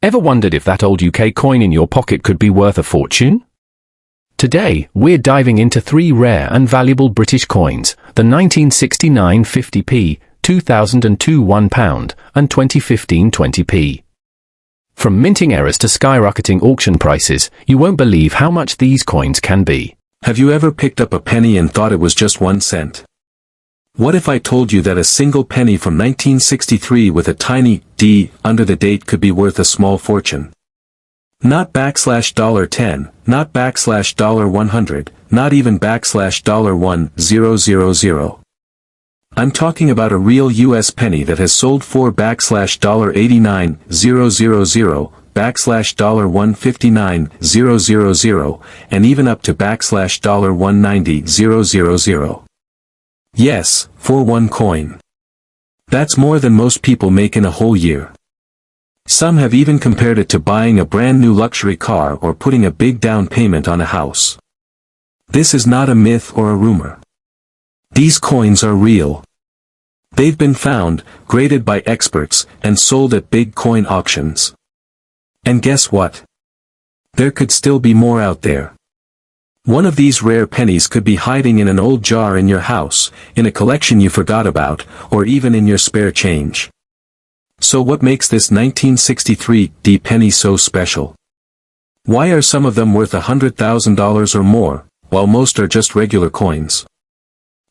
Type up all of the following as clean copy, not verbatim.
Ever wondered if that old UK coin in your pocket could be worth a fortune? Today, we're diving into three rare and valuable British coins, the 1969 50p, 2002 £1, and 2015 20p. From minting errors to skyrocketing auction prices, you won't believe how much these coins can be. Have you ever picked up a penny and thought it was just 1 cent? What if I told you that a single penny from 1963 with a tiny D under the date could be worth a small fortune? Not $10, not $100, not even $1000. I'm talking about a real US penny that has sold for $89,000, $159,000, and even up to $190,000. Yes, for one coin. That's more than most people make in a whole year. Some have even compared it to buying a brand new luxury car or putting a big down payment on a house. This is not a myth or a rumor. These coins are real. They've been found, graded by experts, and sold at big coin auctions. And guess what? There could still be more out there. One of these rare pennies could be hiding in an old jar in your house, in a collection you forgot about, or even in your spare change. So what makes this 1963 D penny so special? Why are some of them worth $100,000 or more, while most are just regular coins?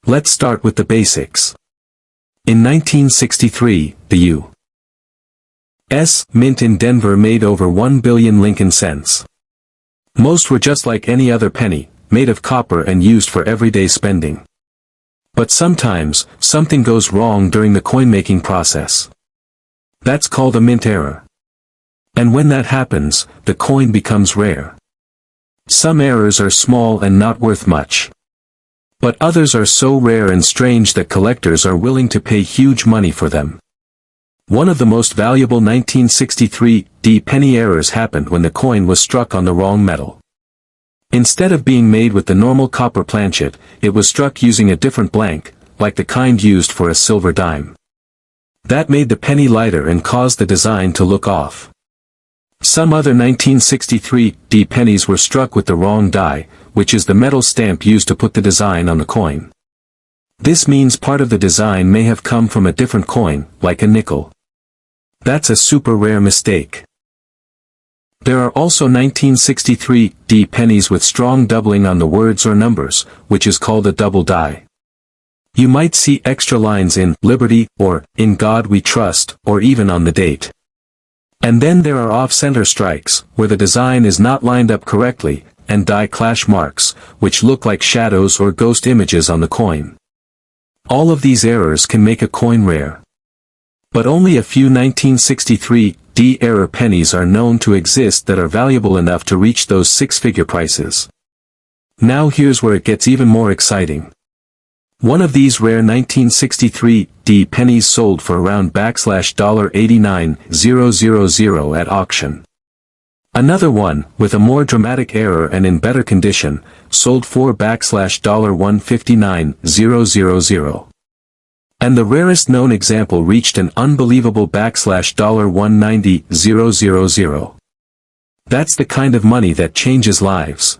Let's start with the basics. In 1963, the U.S. Mint in Denver made over 1 billion Lincoln cents. Most were just like any other penny, made of copper and used for everyday spending. But sometimes, something goes wrong during the coin-making process. That's called a mint error. And when that happens, the coin becomes rare. Some errors are small and not worth much. But others are so rare and strange that collectors are willing to pay huge money for them. One of the most valuable 1963 D penny errors happened when the coin was struck on the wrong metal. Instead of being made with the normal copper planchet, it was struck using a different blank, like the kind used for a silver dime. That made the penny lighter and caused the design to look off. Some other 1963 D pennies were struck with the wrong die, which is the metal stamp used to put the design on the coin. This means part of the design may have come from a different coin, like a nickel. That's a super rare mistake. There are also 1963 D pennies with strong doubling on the words or numbers, which is called a double die. You might see extra lines in Liberty, or In God We Trust, or even on the date. And then there are off-center strikes, where the design is not lined up correctly, and die clash marks, which look like shadows or ghost images on the coin. All of these errors can make a coin rare. But only a few 1963 D error pennies are known to exist that are valuable enough to reach those six-figure prices. Now here's where it gets even more exciting. One of these rare 1963 D pennies sold for around $89,000 at auction. Another one, with a more dramatic error and in better condition, sold for $159,000. And the rarest known example reached an unbelievable $190,000. That's the kind of money that changes lives.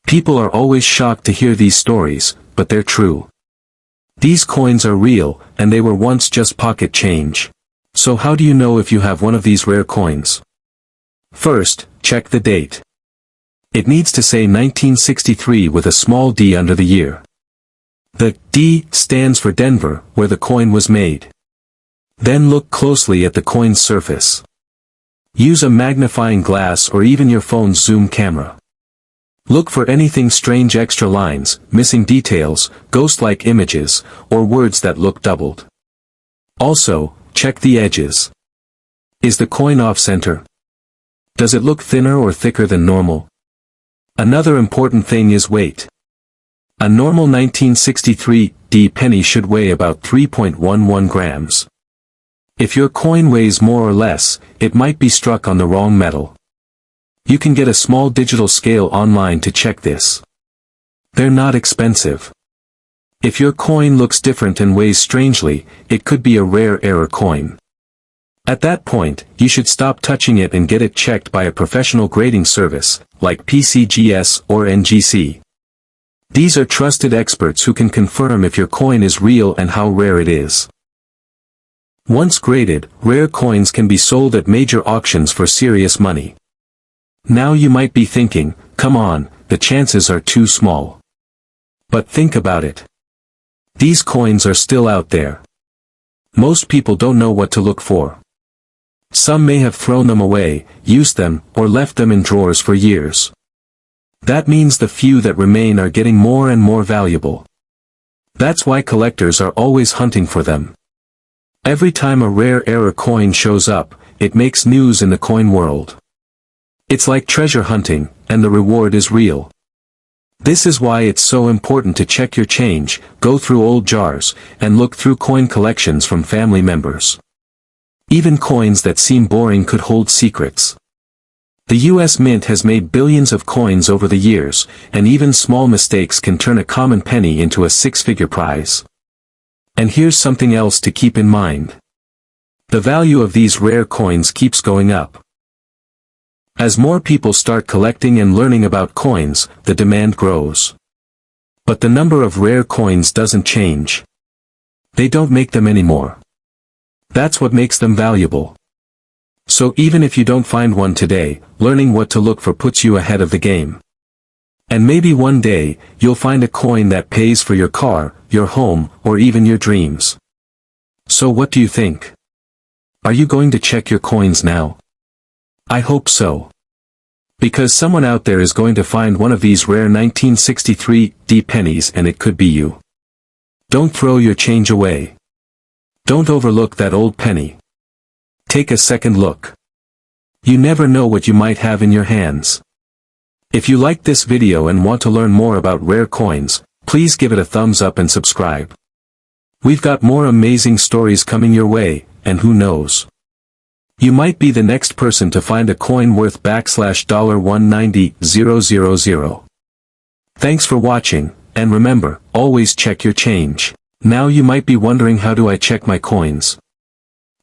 People are always shocked to hear these stories, but they're true. These coins are real, and they were once just pocket change. So how do you know if you have one of these rare coins? First, check the date. It needs to say 1963 with a small d under the year. The D stands for Denver, where the coin was made. Then look closely at the coin's surface. Use a magnifying glass or even your phone's zoom camera. Look for anything strange, extra lines, missing details, ghost-like images, or words that look doubled. Also, check the edges. Is the coin off-center? Does it look thinner or thicker than normal? Another important thing is weight. A normal 1963 D penny should weigh about 3.11 grams. If your coin weighs more or less, it might be struck on the wrong metal. You can get a small digital scale online to check this. They're not expensive. If your coin looks different and weighs strangely, it could be a rare error coin. At that point, you should stop touching it and get it checked by a professional grading service, like PCGS or NGC. These are trusted experts who can confirm if your coin is real and how rare it is. Once graded, rare coins can be sold at major auctions for serious money. Now you might be thinking, come on, the chances are too small. But think about it. These coins are still out there. Most people don't know what to look for. Some may have thrown them away, used them, or left them in drawers for years. That means the few that remain are getting more and more valuable. That's why collectors are always hunting for them. Every time a rare error coin shows up, it makes news in the coin world. It's like treasure hunting, and the reward is real. This is why it's so important to check your change, go through old jars, and look through coin collections from family members. Even coins that seem boring could hold secrets. The US Mint has made billions of coins over the years, and even small mistakes can turn a common penny into a six-figure prize. And here's something else to keep in mind. The value of these rare coins keeps going up. As more people start collecting and learning about coins, the demand grows. But the number of rare coins doesn't change. They don't make them anymore. That's what makes them valuable. So even if you don't find one today, learning what to look for puts you ahead of the game. And maybe one day, you'll find a coin that pays for your car, your home, or even your dreams. So what do you think? Are you going to check your coins now? I hope so. Because someone out there is going to find one of these rare 1963 D pennies and it could be you. Don't throw your change away. Don't overlook that old penny. Take a second look. You never know what you might have in your hands. If you liked this video and want to learn more about rare coins, please give it a thumbs up and subscribe. We've got more amazing stories coming your way, and who knows? You might be the next person to find a coin worth $190,000. Thanks for watching, and remember, always check your change. Now you might be wondering, how do I check my coins?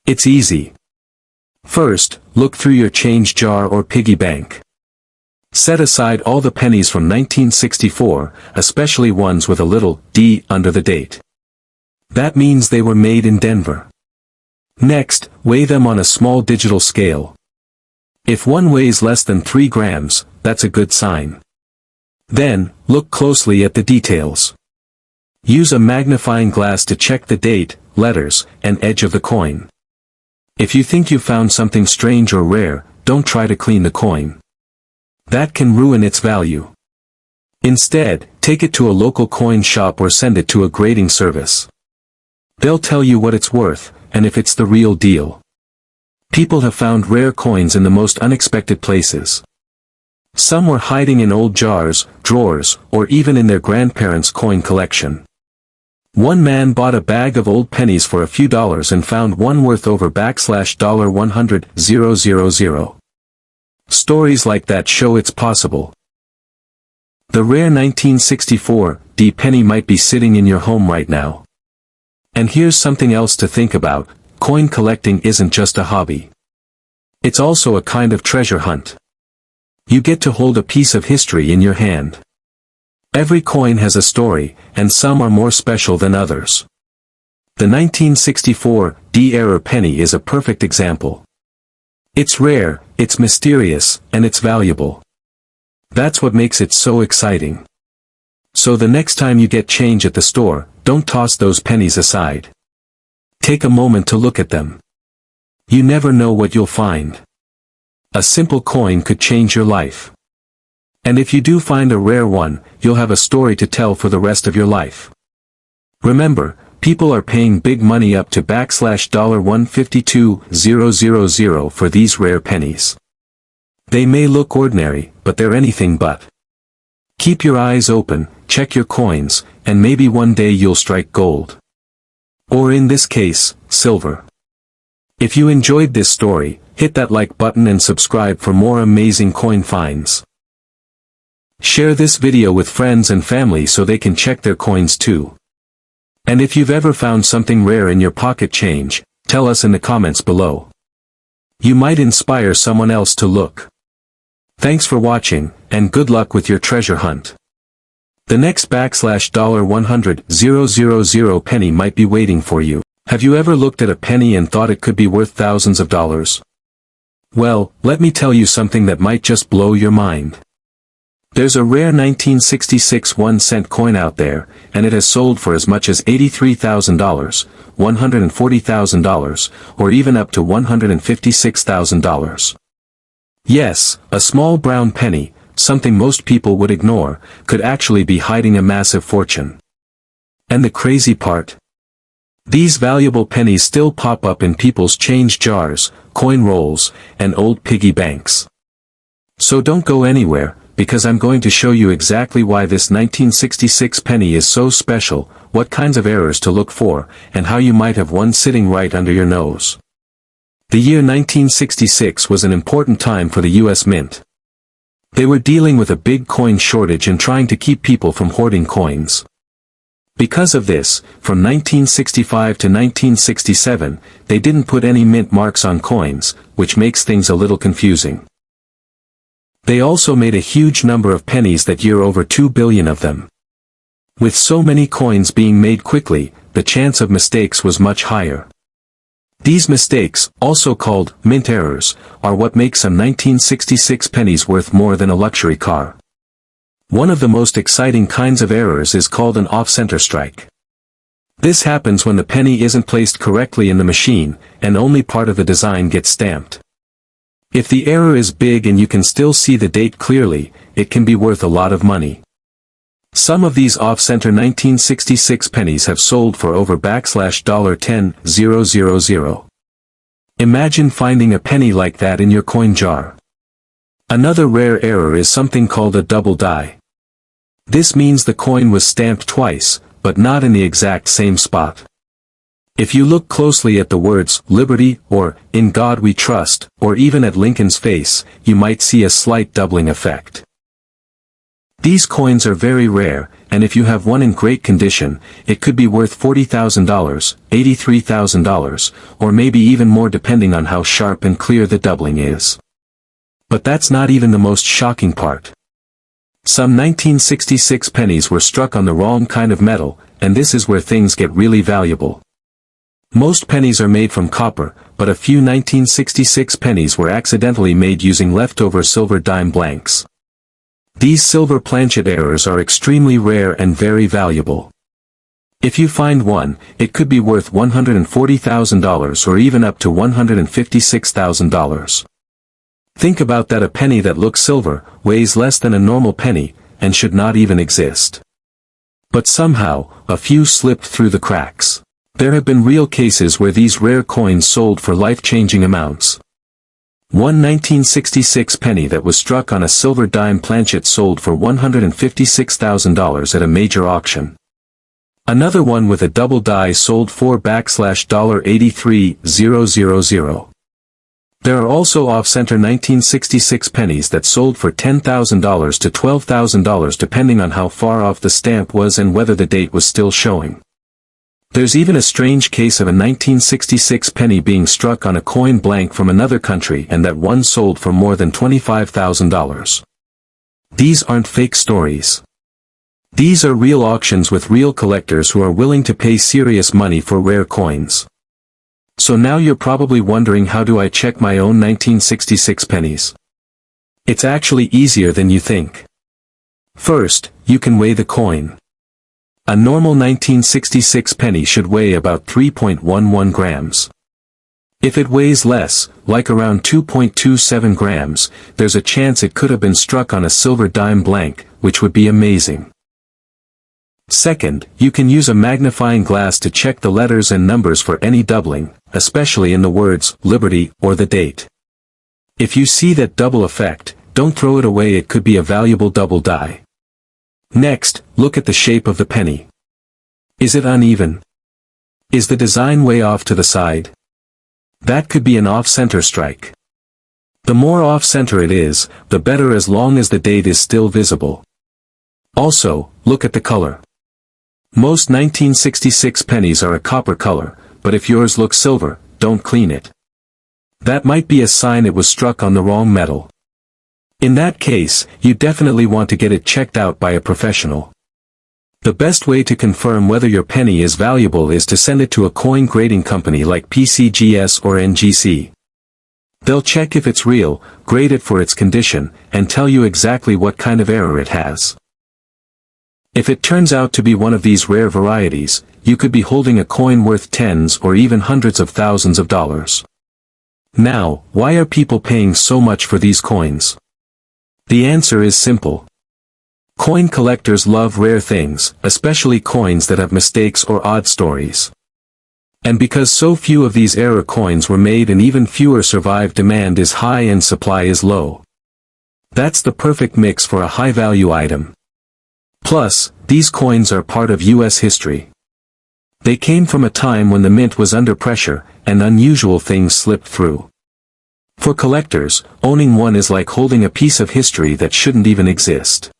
It's easy. First, look through your change jar or piggy bank. Set aside all the pennies from 1964, especially ones with a little D under the date. That means they were made in Denver. Next, weigh them on a small digital scale. If one weighs less than 3 grams, that's a good sign. Then, look closely at the details. Use a magnifying glass to check the date, letters, and edge of the coin. If you think you found something strange or rare, don't try to clean the coin. That can ruin its value. Instead, take it to a local coin shop or send it to a grading service. They'll tell you what it's worth, and if it's the real deal. People have found rare coins in the most unexpected places. Some were hiding in old jars, drawers, or even in their grandparents' coin collection. One man bought a bag of old pennies for a few dollars and found one worth over $100,000. Stories like that show it's possible. The rare 1964 D penny might be sitting in your home right now. And here's something else to think about: coin collecting isn't just a hobby. It's also a kind of treasure hunt. You get to hold a piece of history in your hand. Every coin has a story, and some are more special than others. The 1964 D error penny is a perfect example. It's rare, it's mysterious, and it's valuable. That's what makes it so exciting. So the next time you get change at the store, don't toss those pennies aside. Take a moment to look at them. You never know what you'll find. A simple coin could change your life. And if you do find a rare one, you'll have a story to tell for the rest of your life. Remember, people are paying big money up to $152,000 for these rare pennies. They may look ordinary, but they're anything but. Keep your eyes open, check your coins, and maybe one day you'll strike gold. Or in this case, silver. If you enjoyed this story, hit that like button and subscribe for more amazing coin finds. Share this video with friends and family so they can check their coins too. And if you've ever found something rare in your pocket change, tell us in the comments below. You might inspire someone else to look. Thanks for watching, and good luck with your treasure hunt. The next $100,000 penny might be waiting for you. Have you ever looked at a penny and thought it could be worth thousands of dollars? Well, let me tell you something that might just blow your mind. There's a rare 1966 1-cent coin out there, and it has sold for as much as $83,000, $140,000, or even up to $156,000. Yes, a small brown penny, something most people would ignore, could actually be hiding a massive fortune. And the crazy part? These valuable pennies still pop up in people's change jars, coin rolls, and old piggy banks. So don't go anywhere, because I'm going to show you exactly why this 1966 penny is so special, what kinds of errors to look for, and how you might have one sitting right under your nose. The year 1966 was an important time for the U.S. Mint. They were dealing with a big coin shortage and trying to keep people from hoarding coins. Because of this, from 1965 to 1967, they didn't put any mint marks on coins, which makes things a little confusing. They also made a huge number of pennies that year, over 2 billion of them. With so many coins being made quickly, the chance of mistakes was much higher. These mistakes, also called mint errors, are what makes some 1966 pennies worth more than a luxury car. One of the most exciting kinds of errors is called an off-center strike. This happens when the penny isn't placed correctly in the machine, and only part of the design gets stamped. If the error is big and you can still see the date clearly, it can be worth a lot of money. Some of these off-center 1966 pennies have sold for over $10,000. Imagine finding a penny like that in your coin jar. Another rare error is something called a double die. This means the coin was stamped twice, but not in the exact same spot. If you look closely at the words, "Liberty," or, "In God We Trust," or even at Lincoln's face, you might see a slight doubling effect. These coins are very rare, and if you have one in great condition, it could be worth $40,000, $83,000, or maybe even more depending on how sharp and clear the doubling is. But that's not even the most shocking part. Some 1966 pennies were struck on the wrong kind of metal, and this is where things get really valuable. Most pennies are made from copper, but a few 1966 pennies were accidentally made using leftover silver dime blanks. These silver planchet errors are extremely rare and very valuable. If you find one, it could be worth $140,000 or even up to $156,000. Think about that, a penny that looks silver, weighs less than a normal penny, and should not even exist. But somehow, a few slipped through the cracks. There have been real cases where these rare coins sold for life-changing amounts. One 1966 penny that was struck on a silver dime planchet sold for $156,000 at a major auction. Another one with a double die sold for $83,000. There are also off-center 1966 pennies that sold for $10,000 to $12,000 depending on how far off the stamp was and whether the date was still showing. There's even a strange case of a 1966 penny being struck on a coin blank from another country and that one sold for more than $25,000. These aren't fake stories. These are real auctions with real collectors who are willing to pay serious money for rare coins. So now you're probably wondering, how do I check my own 1966 pennies? It's actually easier than you think. First, you can weigh the coin. A normal 1966 penny should weigh about 3.11 grams. If it weighs less, like around 2.27 grams, there's a chance it could have been struck on a silver dime blank, which would be amazing. Second, you can use a magnifying glass to check the letters and numbers for any doubling, especially in the words, "Liberty," or the date. If you see that double effect, don't throw it away, it could be a valuable double die. Next, look at the shape of the penny. Is it uneven? Is the design way off to the side? That could be an off-center strike. The more off-center it is, the better, as long as the date is still visible. Also, look at the color. Most 1966 pennies are a copper color, but if yours looks silver, don't clean it. That might be a sign it was struck on the wrong metal. In that case, you definitely want to get it checked out by a professional. The best way to confirm whether your penny is valuable is to send it to a coin grading company like PCGS or NGC. They'll check if it's real, grade it for its condition, and tell you exactly what kind of error it has. If it turns out to be one of these rare varieties, you could be holding a coin worth tens or even hundreds of thousands of dollars. Now, why are people paying so much for these coins? The answer is simple. Coin collectors love rare things, especially coins that have mistakes or odd stories. And because so few of these error coins were made and even fewer survive, demand is high and supply is low. That's the perfect mix for a high-value item. Plus, these coins are part of U.S. history. They came from a time when the mint was under pressure, and unusual things slipped through. For collectors, owning one is like holding a piece of history that shouldn't even exist.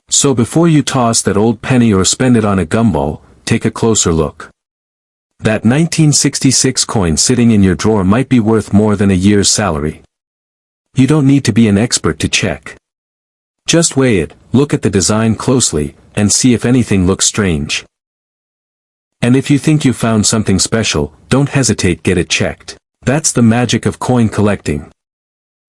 So before you toss that old penny or spend it on a gumball, take a closer look. That 1966 coin sitting in your drawer might be worth more than a year's salary. You don't need to be an expert to check. Just weigh it, look at the design closely, and see if anything looks strange. And if you think you found something special, don't hesitate, get it checked. That's the magic of coin collecting.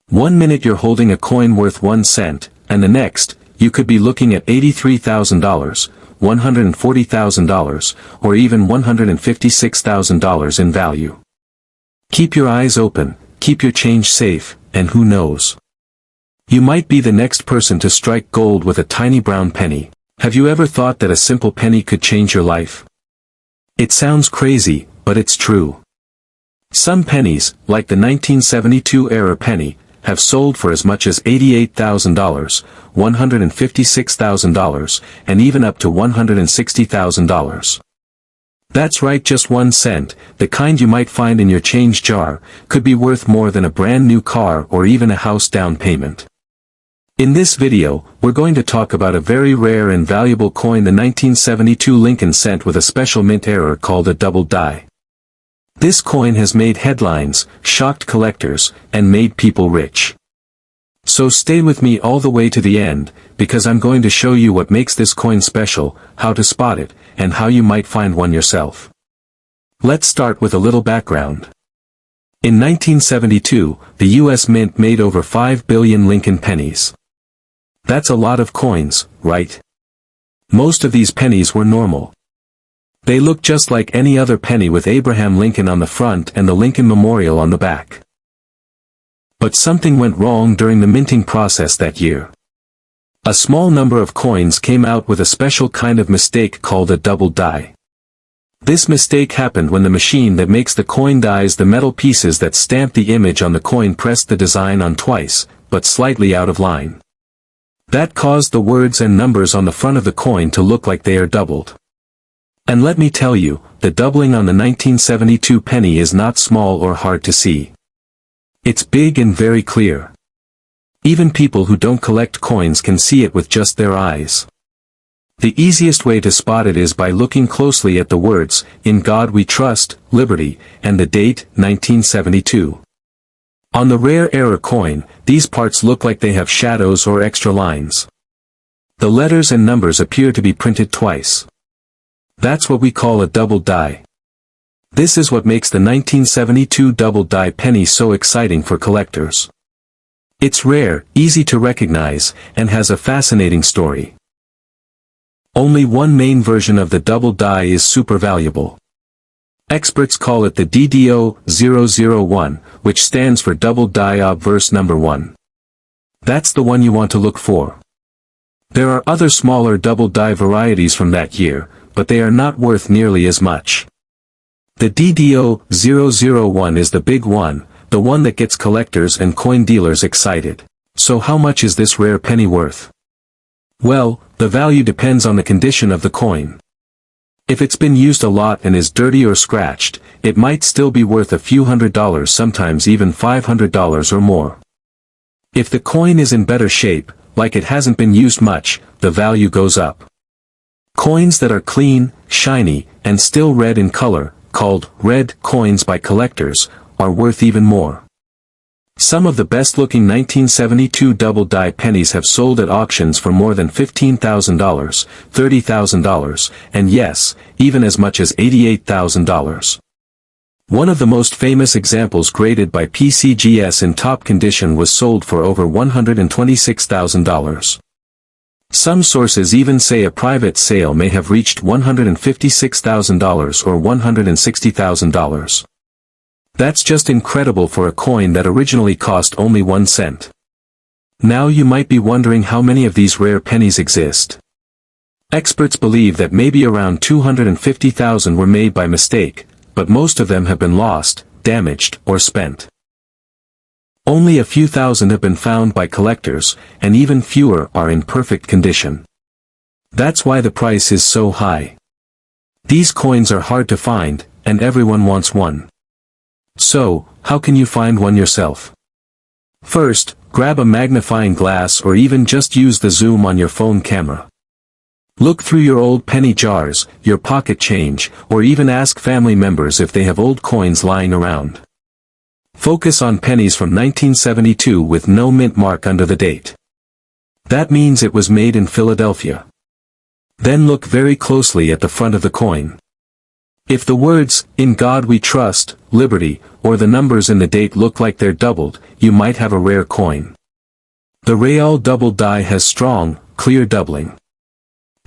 1 minute you're holding a coin worth 1 cent, and the next, you could be looking at $83,000, $140,000, or even $156,000 in value. Keep your eyes open, keep your change safe, and who knows? You might be the next person to strike gold with a tiny brown penny. Have you ever thought that a simple penny could change your life? It sounds crazy, but it's true. Some pennies, like the 1972 era penny, have sold for as much as $88,000, $156,000, and even up to $160,000. That's right, just 1 cent, the kind you might find in your change jar, could be worth more than a brand new car or even a house down payment. In this video, we're going to talk about a very rare and valuable coin, the 1972 Lincoln cent with a special mint error called a double die. This coin has made headlines, shocked collectors, and made people rich. So stay with me all the way to the end, because I'm going to show you what makes this coin special, how to spot it, and how you might find one yourself. Let's start with a little background. In 1972, the U.S. Mint made over 5 billion Lincoln pennies. That's a lot of coins, right? Most of these pennies were normal. They looked just like any other penny with Abraham Lincoln on the front and the Lincoln Memorial on the back. But something went wrong during the minting process that year. A small number of coins came out with a special kind of mistake called a double die. This mistake happened when the machine that makes the coin dies the metal pieces that stamp the image on the coin pressed the design on twice, but slightly out of line. That caused the words and numbers on the front of the coin to look like they are doubled. And let me tell you, the doubling on the 1972 penny is not small or hard to see. It's big and very clear. Even people who don't collect coins can see it with just their eyes. The easiest way to spot it is by looking closely at the words, "In God We Trust, Liberty," and the date, 1972. On the rare error coin, these parts look like they have shadows or extra lines. The letters and numbers appear to be printed twice. That's what we call a double die. This is what makes the 1972 double die penny so exciting for collectors. It's rare, easy to recognize, and has a fascinating story. Only one main version of the double die is super valuable. Experts call it the DDO-001, which stands for double die obverse number 1. That's the one you want to look for. There are other smaller double die varieties from that year, but they are not worth nearly as much. The DDO-001 is the big one, the one that gets collectors and coin dealers excited. So how much is this rare penny worth? Well, the value depends on the condition of the coin. If it's been used a lot and is dirty or scratched, it might still be worth a few $100s, sometimes even $500 or more. If the coin is in better shape, like it hasn't been used much, the value goes up. Coins that are clean, shiny, and still red in color, called red coins by collectors, are worth even more. Some of the best-looking 1972 double-die pennies have sold at auctions for more than $15,000, $30,000, and yes, even as much as $88,000. One of the most famous examples graded by PCGS in top condition was sold for over $126,000. Some sources even say a private sale may have reached $156,000 or $160,000. That's just incredible for a coin that originally cost only 1 cent. Now you might be wondering how many of these rare pennies exist. Experts believe that maybe around 250,000 were made by mistake, but most of them have been lost, damaged, or spent. Only a few thousand have been found by collectors, and even fewer are in perfect condition. That's why the price is so high. These coins are hard to find, and everyone wants one. So, how can you find one yourself? First, grab a magnifying glass or even just use the zoom on your phone camera. Look through your old penny jars, your pocket change, or even ask family members if they have old coins lying around. Focus on pennies from 1972 with no mint mark under the date. That means it was made in Philadelphia. Then look very closely at the front of the coin. If the words, "In God We Trust," "Liberty," or the numbers in the date look like they're doubled, you might have a rare coin. The real double die has strong, clear doubling.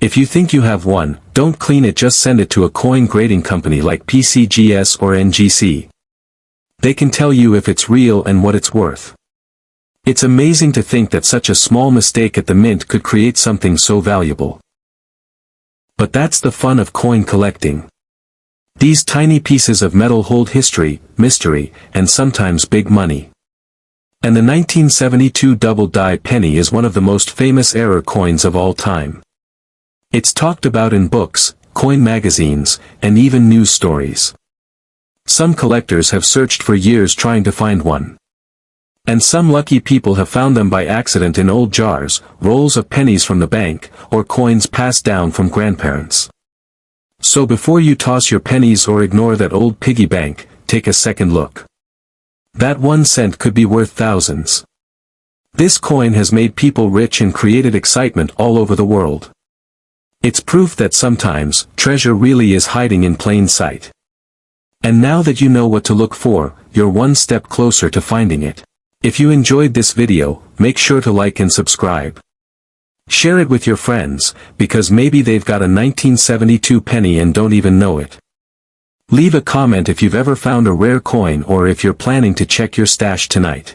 If you think you have one, don't clean it, just send it to a coin grading company like PCGS or NGC. They can tell you if it's real and what it's worth. It's amazing to think that such a small mistake at the mint could create something so valuable. But that's the fun of coin collecting. These tiny pieces of metal hold history, mystery, and sometimes big money. And the 1972 double-die penny is one of the most famous error coins of all time. It's talked about in books, coin magazines, and even news stories. Some collectors have searched for years trying to find one. And some lucky people have found them by accident in old jars, rolls of pennies from the bank, or coins passed down from grandparents. So before you toss your pennies or ignore that old piggy bank, take a second look. That 1 cent could be worth thousands. This coin has made people rich and created excitement all over the world. It's proof that sometimes, treasure really is hiding in plain sight. And now that you know what to look for, you're one step closer to finding it. If you enjoyed this video, make sure to like and subscribe. Share it with your friends, because maybe they've got a 1972 penny and don't even know it. Leave a comment if you've ever found a rare coin or if you're planning to check your stash tonight.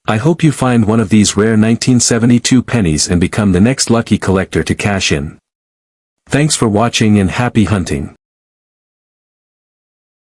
I hope you find one of these rare 1972 pennies and become the next lucky collector to cash in. Thanks for watching and happy hunting.